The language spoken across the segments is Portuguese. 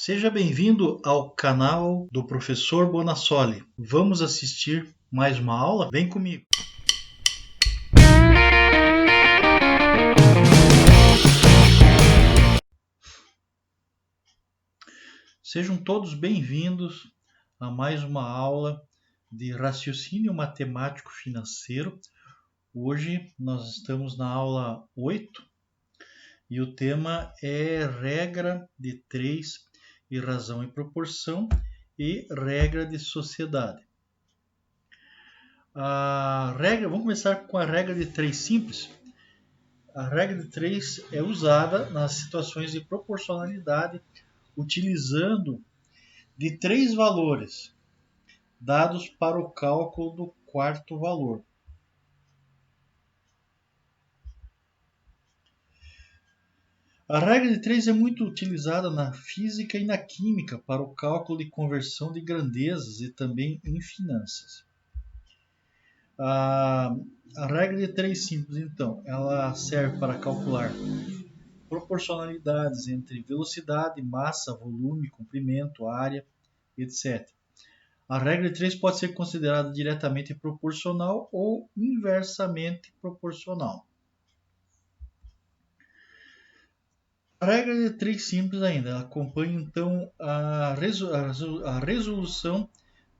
Seja bem-vindo ao canal do Professor Bonassoli. Vamos assistir mais uma aula? Vem comigo! Sejam todos bem-vindos a mais uma aula de raciocínio matemático financeiro. Hoje nós estamos na aula 8 e o tema é regra de 3 e razão e proporção e regra de sociedade. Vamos começar com a regra de 3 simples. A regra de 3 é usada nas situações de proporcionalidade utilizando de 3 valores dados para o cálculo do quarto valor. A regra de 3 é muito utilizada na física e na química para o cálculo de conversão de grandezas e também em finanças. A regra de 3 simples, então, ela serve para calcular proporcionalidades entre velocidade, massa, volume, comprimento, área, etc. A regra de 3 pode ser considerada diretamente proporcional ou inversamente proporcional. A regra de 3 simples ainda, ela acompanha então a resolução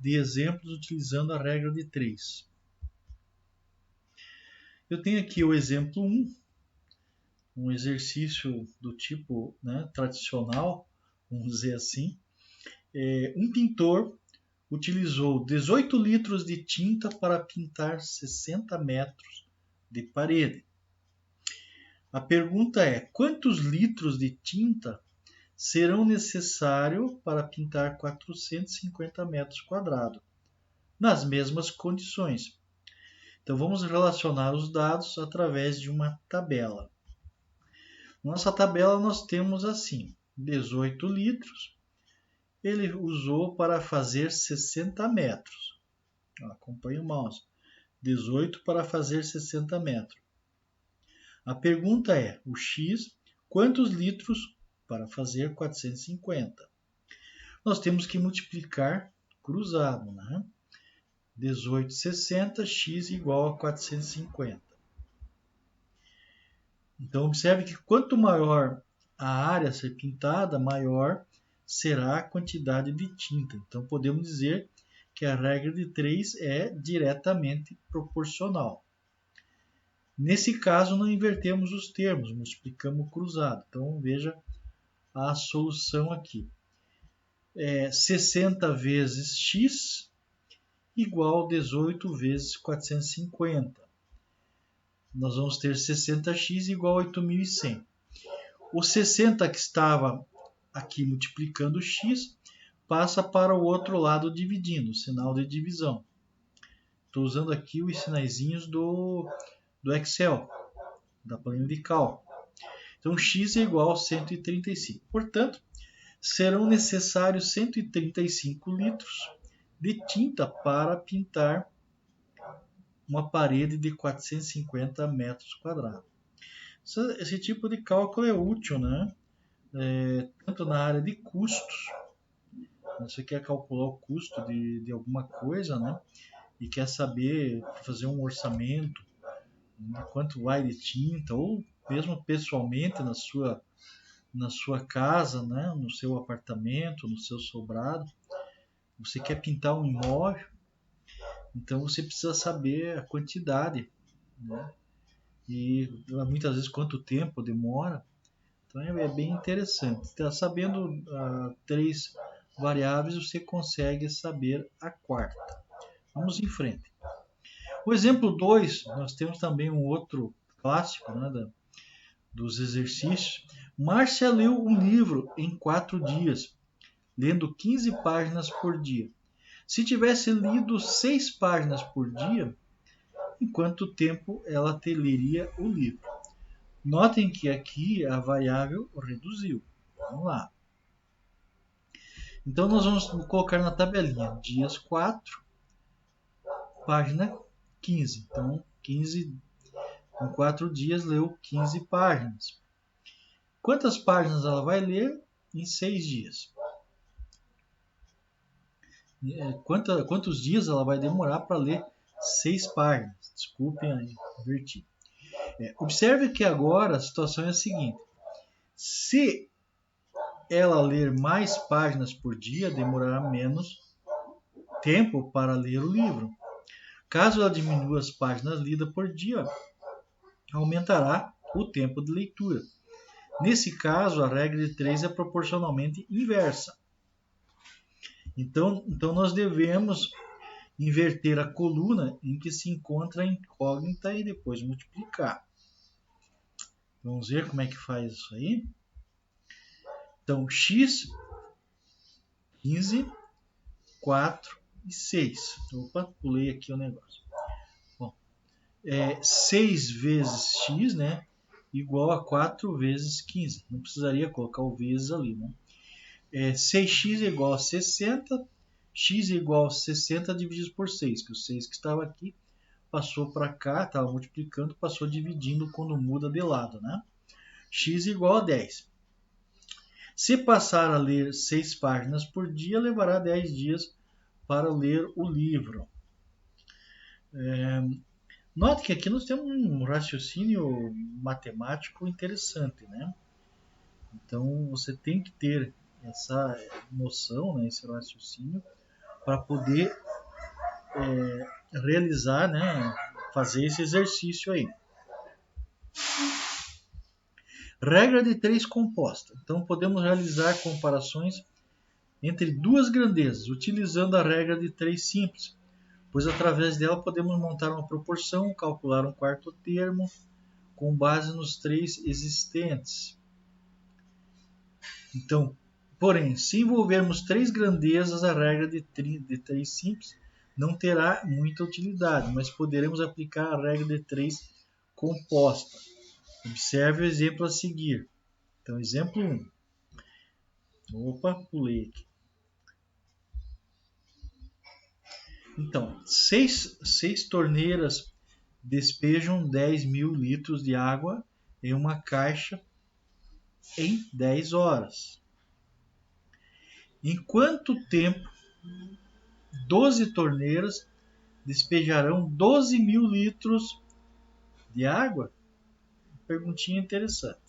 de exemplos utilizando a regra de 3. Eu tenho aqui o exemplo 1, um exercício do tipo tradicional, vamos dizer assim. Um pintor utilizou 18 litros de tinta para pintar 60 metros de parede. A pergunta é: quantos litros de tinta serão necessários para pintar 450 metros quadrados, nas mesmas condições? Então, vamos relacionar os dados através de uma tabela. Nossa tabela nós temos assim: 18 litros, ele usou para fazer 60 metros. Acompanhe o mouse. 18 para fazer 60 metros. A pergunta é: o X, quantos litros para fazer 450? Nós temos que multiplicar cruzado, né? 18, 60, x igual a 450. Então, observe que quanto maior a área a ser pintada, maior será a quantidade de tinta. Então, podemos dizer que a regra de 3 é diretamente proporcional. Nesse caso, não invertemos os termos, multiplicamos cruzado. Então, veja a solução aqui. 60 vezes x igual a 18 vezes 450. Nós vamos ter 60x igual a 8.100. O 60 que estava aqui multiplicando x passa para o outro lado dividindo, sinal de divisão. Estou usando aqui os sinaizinhos do Excel, da planilha de cálculo. Então, x é igual a 135. Portanto, serão necessários 135 litros de tinta para pintar uma parede de 450 metros quadrados. Esse tipo de cálculo é útil, né? Tanto na área de custos. Você quer calcular o custo de alguma coisa, né? E quer saber, fazer um orçamento, quanto vai de tinta, ou mesmo pessoalmente na sua casa, né? No seu apartamento, no seu sobrado. Você quer pintar um imóvel, então você precisa saber a quantidade, né? E muitas vezes quanto tempo demora. Então é bem interessante. Sabendo 3 variáveis, você consegue saber a quarta. Vamos em frente. O exemplo 2, nós temos também um outro clássico, né, dos exercícios. Márcia leu um livro em 4 dias, lendo 15 páginas por dia. Se tivesse lido 6 páginas por dia, em quanto tempo ela leria o livro? Notem que aqui a variável reduziu. Vamos lá. Então, nós vamos colocar na tabelinha dias 4, página 15. Então, 15, em 4 dias, leu 15 páginas. Quantas páginas ela vai ler em 6 dias? quantos dias ela vai demorar para ler 6 páginas. Desculpem aí, inverti. Observe que agora a situação é a seguinte. Se ela ler mais páginas por dia, demorará menos tempo para ler o livro. Caso ela diminua as páginas lidas por dia, aumentará o tempo de leitura. Nesse caso, a regra de 3 é proporcionalmente inversa. Então nós devemos inverter a coluna em que se encontra a incógnita e depois multiplicar. Vamos ver como é que faz isso aí. Então, x, 15, 4 e 6. Opa, pulei aqui o negócio. Bom, 6 vezes x, né, igual a 4 vezes 15. Não precisaria colocar o vezes ali, né? 6x é igual a 60. X é igual a 60 dividido por 6, que o 6 que estava aqui passou para cá, estava multiplicando, passou dividindo quando muda de lado, né? X é igual a 10. Se passar a ler 6 páginas por dia, levará 10 dias para ler o livro. Note que aqui nós temos um raciocínio matemático interessante, né? Então você tem que ter essa noção, né, esse raciocínio, para poder realizar, né, fazer esse exercício aí. Regra de 3 composta. Então podemos realizar comparações entre duas grandezas, utilizando a regra de 3 simples, pois através dela podemos montar uma proporção, calcular um quarto termo, com base nos 3 existentes. Então, porém, se envolvermos 3 grandezas, a regra de 3 simples não terá muita utilidade, mas poderemos aplicar a regra de 3 composta. Observe o exemplo a seguir. Então, exemplo 1. Opa, pulei aqui. Então, 6 torneiras despejam 10.000 litros de água em uma caixa em 10 horas. Em quanto tempo 12 torneiras despejarão 12.000 litros de água? Perguntinha interessante.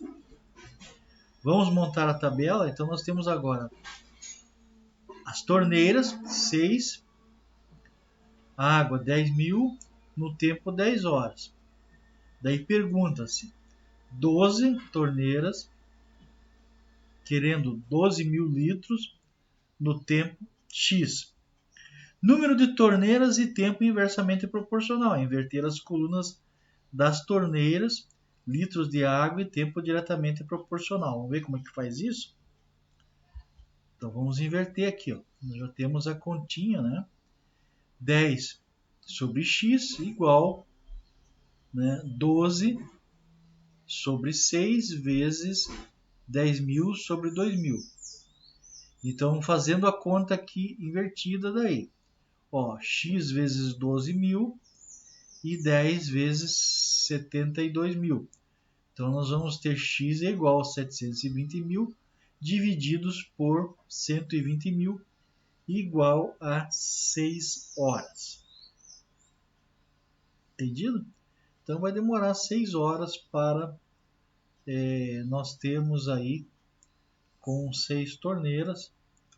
Vamos montar a tabela? Então nós temos agora as torneiras, 6, a água 10.000, no tempo 10 horas. Daí pergunta-se, 12 torneiras querendo 12.000 litros no tempo X. Número de torneiras e tempo inversamente proporcional. Inverter as colunas das torneiras, litros de água e tempo diretamente proporcional. Vamos ver como é que faz isso? Então vamos inverter aqui. Ó. Nós já temos a continha, né? 10 sobre x igual, né, 12 sobre 6 vezes 10.000 sobre 2.000. Então, fazendo a conta aqui invertida daí. Ó, x vezes 12.000 e 10 vezes 72.000. Então, nós vamos ter x é igual a 720.000 divididos por 120.000 igual a 6 horas. Entendido? Então, vai demorar 6 horas para nós termos aí com 6 torneiras,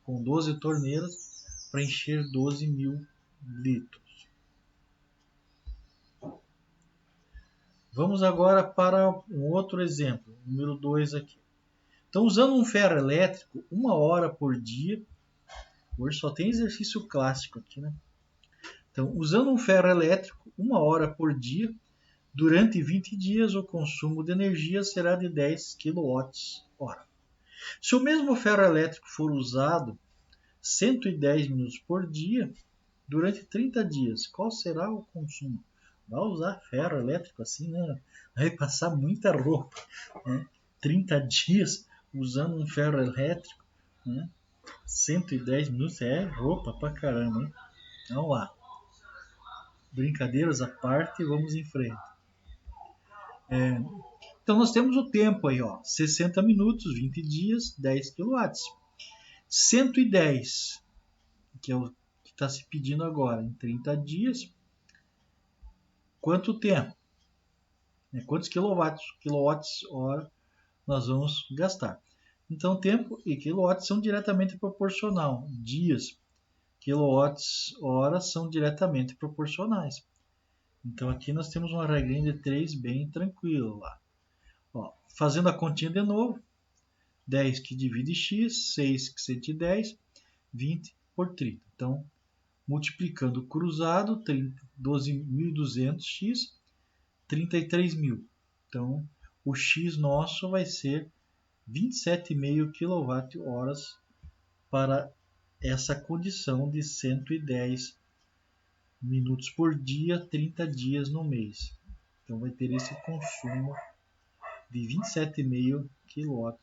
com 12 torneiras, para encher 12.000 litros. Vamos agora para um outro exemplo, número 2 aqui. Então, usando um ferro elétrico, 1 hora por dia, hoje só tem exercício clássico aqui, né? Então, usando um ferro elétrico, 1 hora por dia, durante 20 dias, o consumo de energia será de 10 kWh. Se o mesmo ferro elétrico for usado 110 minutos por dia, durante 30 dias, qual será o consumo? Vai usar ferro elétrico assim, né? Vai passar muita roupa, né? 30 dias usando um ferro elétrico, né? 110 minutos é roupa pra caramba, hein? Vamos lá. Brincadeiras à parte, vamos em frente. Então nós temos o tempo aí, ó, 60 minutos, 20 dias, 10 kW. 110, que está se pedindo agora? Em 30 dias, quanto tempo? Quantos quilowatts-hora nós vamos gastar? Então, tempo e quilowatts são diretamente proporcional. Dias, quilowatts-hora são diretamente proporcionais. Então, aqui nós temos uma regrinha de 3 bem tranquila lá. Ó, fazendo a continha de novo, 10 que divide x, 6 que 110, 20 por 30. Então, multiplicando o cruzado, 12.200x, 33.000. Então, o x nosso vai ser 27,5 kWh para essa condição de 110 minutos por dia, 30 dias no mês. Então, vai ter esse consumo de 27,5 kWh.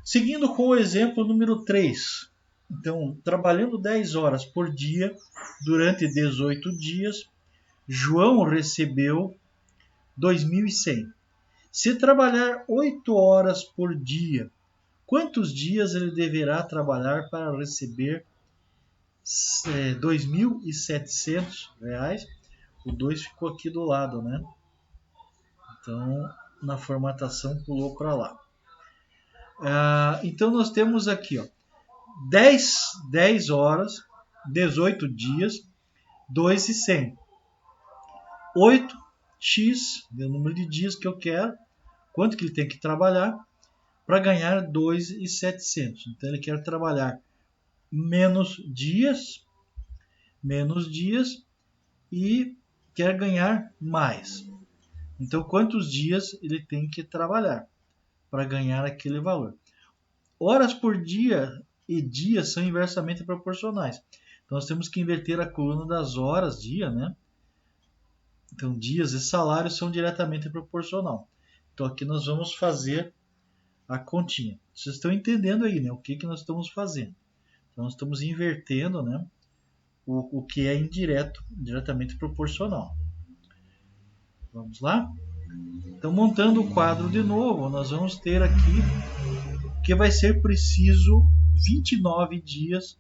Seguindo com o exemplo número 3. Então, trabalhando 10 horas por dia durante 18 dias, João recebeu 2.100. Se trabalhar 8 horas por dia, quantos dias ele deverá trabalhar para receber R$ 2.700? O 2 ficou aqui do lado, né? Então, na formatação pulou para lá. Então, nós temos aqui, ó, 10 horas, 18 dias, 2.100. 8x, é o número de dias que eu quero, quanto que ele tem que trabalhar para ganhar 2.700. Então, ele quer trabalhar menos dias e quer ganhar mais. Então, quantos dias ele tem que trabalhar para ganhar aquele valor? Horas por dia e dias são inversamente proporcionais. Então, nós temos que inverter a coluna das horas, dia, né? Então, dias e salários são diretamente proporcional. Então, aqui nós vamos fazer a continha. Vocês estão entendendo aí, né? O que nós estamos fazendo. Então, nós estamos invertendo, né? O que é diretamente proporcional. Vamos lá? Então, montando o quadro de novo, nós vamos ter aqui que vai ser preciso 29 dias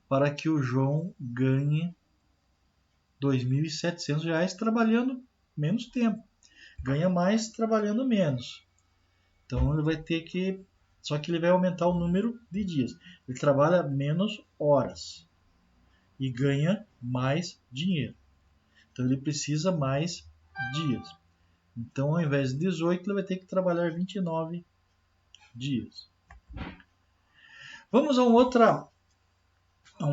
para que o João ganhe R$ 2.700 trabalhando menos tempo. Ganha mais trabalhando menos. Então, ele vai ter que... Só que ele vai aumentar o número de dias. Ele trabalha menos horas e ganha mais dinheiro. Então, ele precisa mais dias. Então, ao invés de 18, ele vai ter que trabalhar 29 dias. Vamos a uma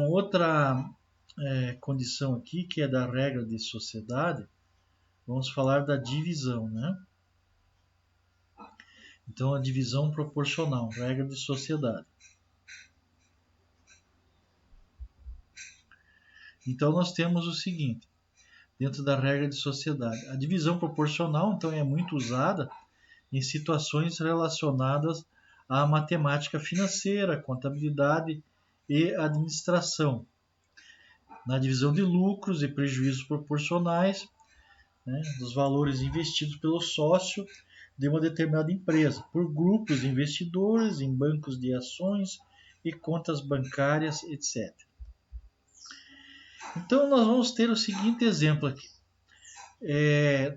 outra condição aqui, que é da regra de sociedade. Vamos falar da divisão, né? Então, a divisão proporcional, regra de sociedade. Então, nós temos o seguinte, dentro da regra de sociedade. A divisão proporcional, então, é muito usada em situações relacionadas à matemática financeira, contabilidade e administração. Na divisão de lucros e prejuízos proporcionais, né, dos valores investidos pelo sócio de uma determinada empresa, por grupos de investidores, em bancos de ações e contas bancárias, etc. Então, nós vamos ter o seguinte exemplo aqui.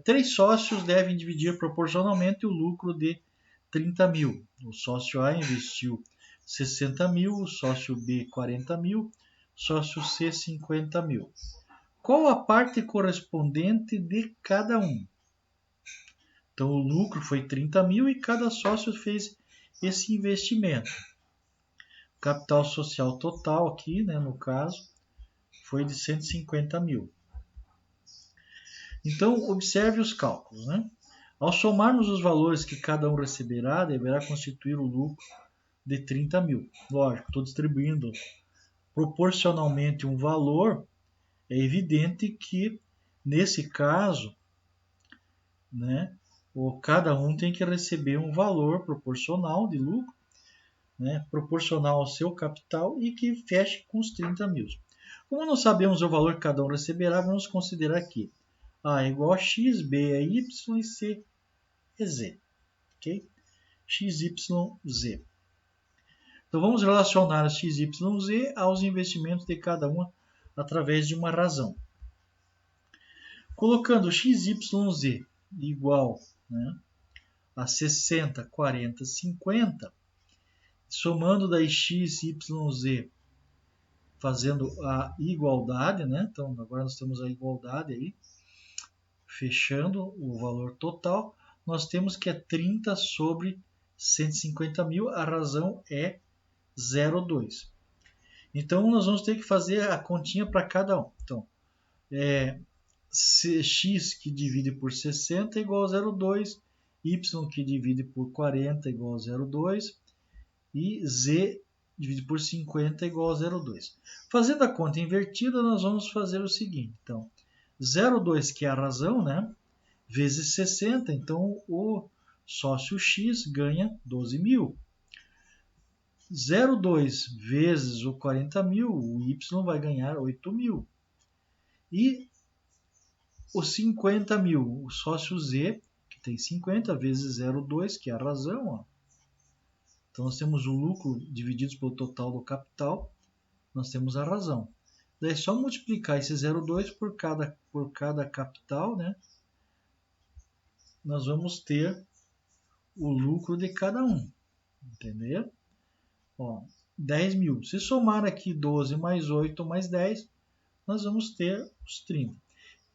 3 sócios devem dividir proporcionalmente o lucro de 30 mil. O sócio A investiu 60 mil, o sócio B 40 mil, sócio C 50 mil. Qual a parte correspondente de cada um? Então, o lucro foi 30 mil e cada sócio fez esse investimento. O capital social total aqui, né, no caso, foi de 150 mil. Então, observe os cálculos, né? Ao somarmos os valores que cada um receberá, deverá constituir o lucro de 30 mil. Lógico, estou distribuindo proporcionalmente um valor. É evidente que, nesse caso, né, cada um tem que receber um valor proporcional de lucro, né, proporcional ao seu capital e que feche com os 30 mil. Como não sabemos o valor que cada um receberá, vamos considerar que A é igual a X, B é Y e C é Z. Okay? X, Y, Z. Então vamos relacionar as x, y, z aos investimentos de cada uma através de uma razão. Colocando x, y, z igual, né, a 60, 40, 50, somando daí x, y, z, fazendo a igualdade, né? Então agora nós temos a igualdade aí, fechando o valor total, nós temos que é 30 sobre 150 mil, a razão é 0,2. Então nós vamos ter que fazer a continha para cada um. Então, x que divide por 60 é igual a 0,2, y que divide por 40 é igual a 0,2 e z dividido por 50 é igual a 0,2. Fazendo a conta invertida, nós vamos fazer o seguinte. Então, 0,2 que é a razão, né? Vezes 60, então o sócio X ganha 12 mil. 0,2 vezes o 40 mil, o Y vai ganhar 8 mil. E os 50 mil, o sócio Z, que tem 50 vezes 0,2, que é a razão, ó. Então, nós temos o lucro dividido pelo total do capital, nós temos a razão. Daí é só multiplicar esse 0,2 por cada capital, né? Nós vamos ter o lucro de cada um, entendeu? Ó, 10 mil. Se somar aqui 12 mais 8 mais 10, nós vamos ter os 30.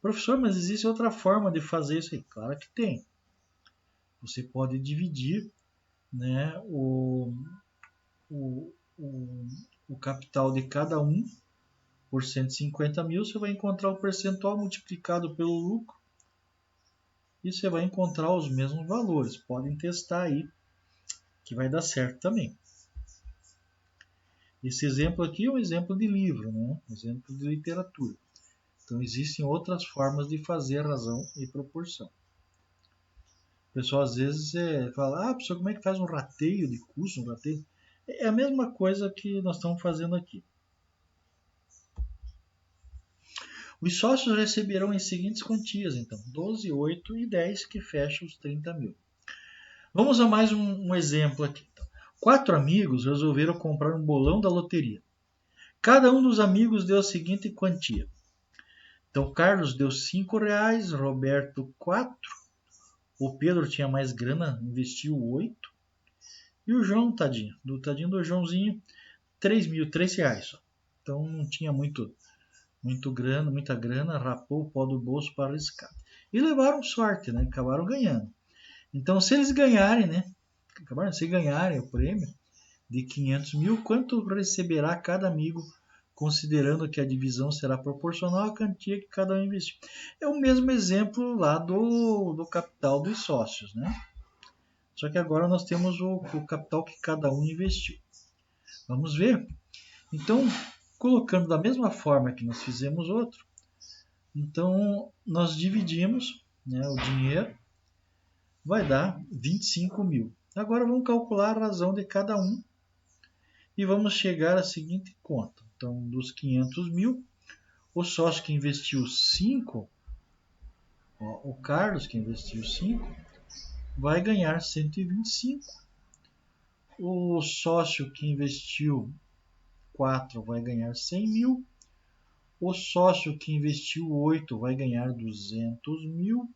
Professor, mas existe outra forma de fazer isso aí? Claro que tem. Você pode dividir, né, o capital de cada um por 150 mil, você vai encontrar o percentual multiplicado pelo lucro e você vai encontrar os mesmos valores. Podem testar aí, que vai dar certo também. Esse exemplo aqui é um exemplo de livro, né? Um exemplo de literatura. Então, existem outras formas de fazer razão e proporção. O pessoal às vezes fala, professor, como é que faz um rateio de custo? Um rateio? É a mesma coisa que nós estamos fazendo aqui. Os sócios receberão as seguintes quantias, então, 12, 8 e 10, que fecha os 30 mil. Vamos a mais um exemplo aqui. Então, 4 amigos resolveram comprar um bolão da loteria. Cada um dos amigos deu a seguinte quantia. Então, Carlos deu R$5, Roberto 4, o Pedro tinha mais grana, investiu 8, e o João, tadinho do Joãozinho, R$3.003 só. Então, não tinha muita grana, rapou o pó do bolso para arriscar. E levaram sorte, né? Acabaram ganhando. Então, se eles ganharem, né? Se ganharem o prêmio de 500 mil, quanto receberá cada amigo, considerando que a divisão será proporcional à quantia que cada um investiu? É o mesmo exemplo lá do capital dos sócios, né? Só que agora nós temos o capital que cada um investiu. Vamos ver? Então, colocando da mesma forma que nós fizemos outro, então nós dividimos, né, o dinheiro, vai dar 25 mil. Agora vamos calcular a razão de cada um e vamos chegar à seguinte conta. Então, dos 500 mil, o sócio que investiu 5, o Carlos que investiu 5, vai ganhar 125. O sócio que investiu 4 vai ganhar 100 mil. O sócio que investiu 8 vai ganhar 200 mil.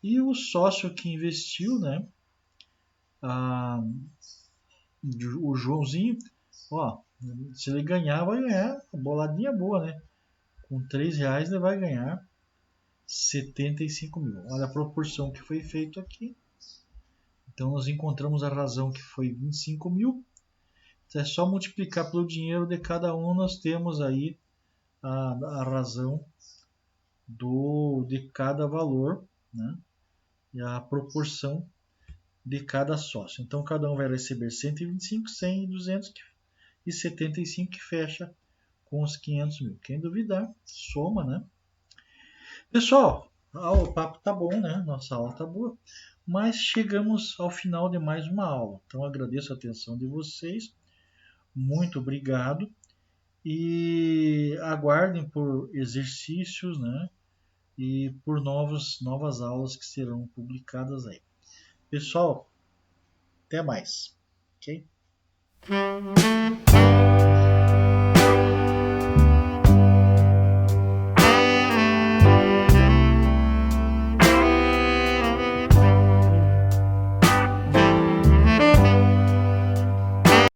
E o sócio que investiu, né, o Joãozinho, ó, se ele ganhar, vai ganhar uma boladinha boa, né? Com R$3 ele vai ganhar 75 mil. Olha a proporção que foi feito aqui. Então nós encontramos a razão que foi 25 mil. Então, é só multiplicar pelo dinheiro de cada um, nós temos aí a razão de cada valor, né? E a proporção de cada sócio. Então cada um vai receber 125, 100 e 200 e 75 que fecha com os 500 mil. Quem duvidar, soma, né? Pessoal, o papo tá bom, né? Nossa aula tá boa, mas chegamos ao final de mais uma aula. Então agradeço a atenção de vocês, muito obrigado e aguardem por exercícios, né? E por novas aulas que serão publicadas aí. Pessoal, até mais, ok?